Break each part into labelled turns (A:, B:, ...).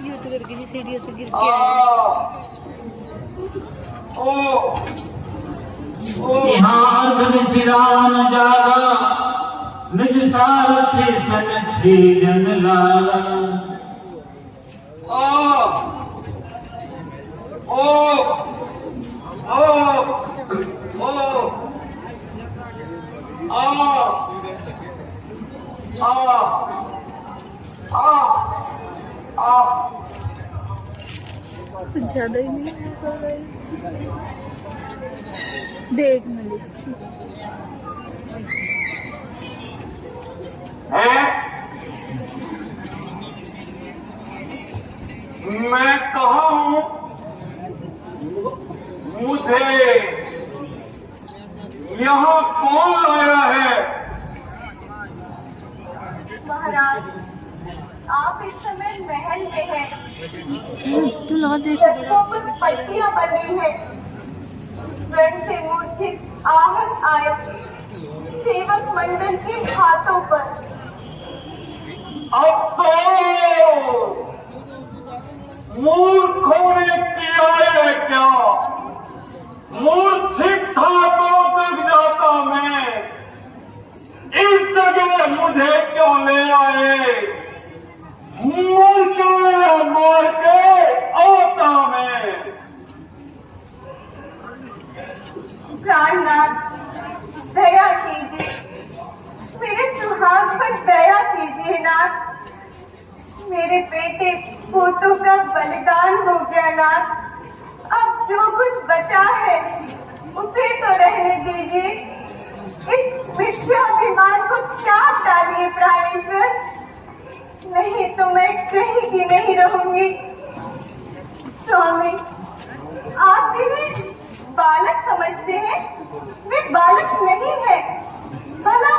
A: यूं तो करके सीढ़ियों से गिर के
B: यहाँ सिरावन जागा निज सारथी सनथी जन लाला
A: कुछ ज्यादा ही नहीं देख
B: मैं कहा हूँ मुझे यहाँ कौन लाया है?
C: महाराज, आप इस समय महल में हैं। छतों पर पट्टियां बनी हैं। रण से मूर्छित आहत आए सेवक मंडल के हाथों पर।
B: अफसोस मूर्खों ने किया है क्या? मूर्छित था तो जग जाता मैं, इस जगह मुझे क्यों ले आए? मार के आता मैं।
C: प्राणनाथ, दया कीजिए, मेरे सुहाग पर दया कीजिए नाथ। मेरे बेटे पोतों का बलिदान हो गया नाथ। अब जो कुछ बचा है उसे तो रहने दीजिए। इस मिथ्याभिमान को त्याग डालिए प्राणेश्वर, नहीं तो मैं कहीं की नहीं रहूंगी। स्वामी, आप जिन्हें बालक समझते हैं वे बालक नहीं है। भला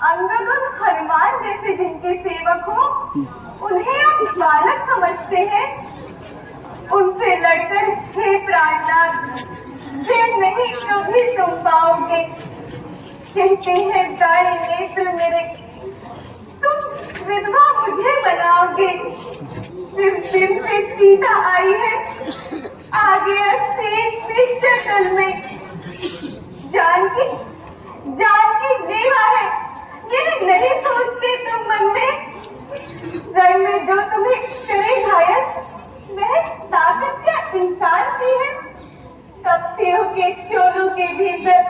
C: अंगद और हनुमान जैसे जिनके सेवक हो उन्हें आप बालक समझते हैं। उनसे लड़कर हे प्राणनाथ, वे नहीं कभी तुम पाओगे। कहते हैं दाएं नेत्र मेरे, तुम विधवा मुझे बनाओगे। जिस दिन से सीता आई है आगे असेख पिस्टल में जानकी लेवा है। ये नहीं सोचते तुम मन में रण में जो तुम्हें करे घायल वह ताकत क्या इंसान की है? कपसियों के चोलों के भीतर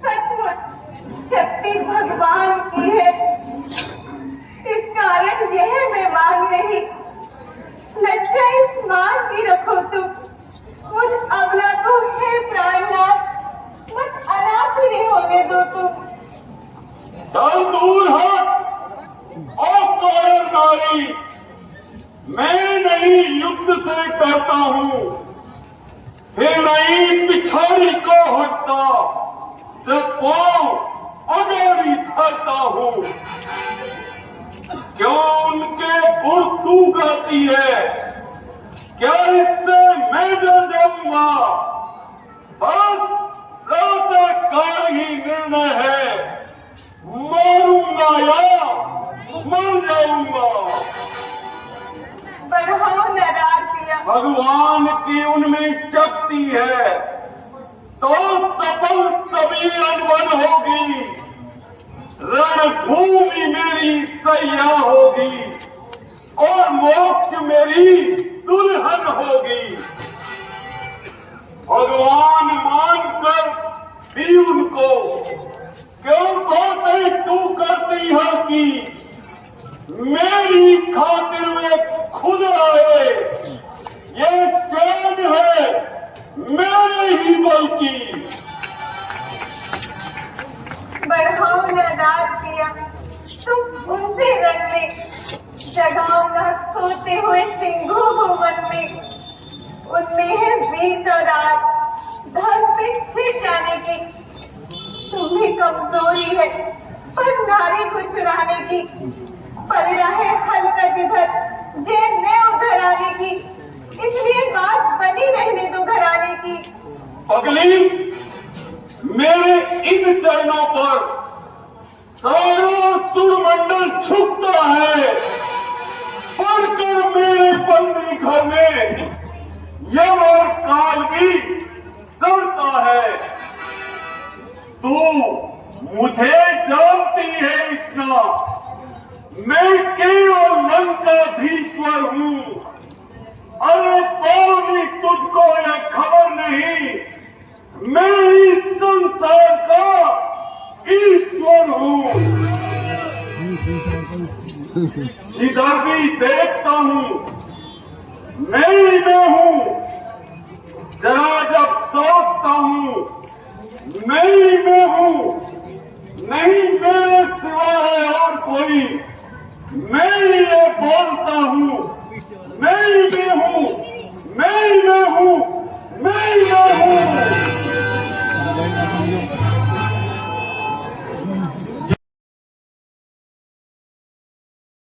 C: सचमुच शक्ति भगवान की है। इस कारण यह मैं मांग रही, लज्जा इस मांग की रखो तुम। मुझ अबला को हे प्राणनाथ मत अनाथ नहीं होने दो तुम।
B: चल दूर हट और कायर नारी, मैं नहीं युद्ध से करता हूँ, फिर नहीं पिछाड़ी को हटता, जब पाँव अगाड़ी धरता हूँ। क्यों उनके गुण तू गाती है? क्या इससे मैं डर जाऊंगा? बस काल ही निर्णय है, मारूंगा या मर जाऊंगा।
C: बढ़ाओ न राग पिया।
B: भगवान की उनमें शक्ति है तो सफल सभी अनबन होगी। रणभूमि मेरी सैया होगी और मोक्ष मेरी दुल्हन होगी। भगवान मानकर भी उनको क्यों बातें तू करती है कि मेरी खातिर वे खुद आए। ये चैन है मेरे ही बल की।
C: बढ़ाओ न राग पिया, तुम उनसे रण में जगाओ न सोते हुए सिंहों को मन में, उनमें है वीर तरार धन पे छिड़ जाने की। तुम्हें कमजोरी है पर नारी को चुराने की, पलड़ा है हल्का जिधर जेल में उधर आने की, इसलिए बात बनी रहने दो घराने की।
B: पगली, मेरे इन चरणों पर सारा सुरमंडल झुकता है, पढ़कर मेरे बंदी घर में यम और काल भी सड़ता है। तू मुझे जानती है इतना, मैं केवल लंकाधीश्वर हूँ। अरे पावनी, तुझको यह खबर नहीं, मैं इस संसार का ईश्वर हूँ। जिधर भी देखता हूँ मैं ही में हूँ, जरा जब सोचता हूँ मैं ही में हूँ, नहीं मैं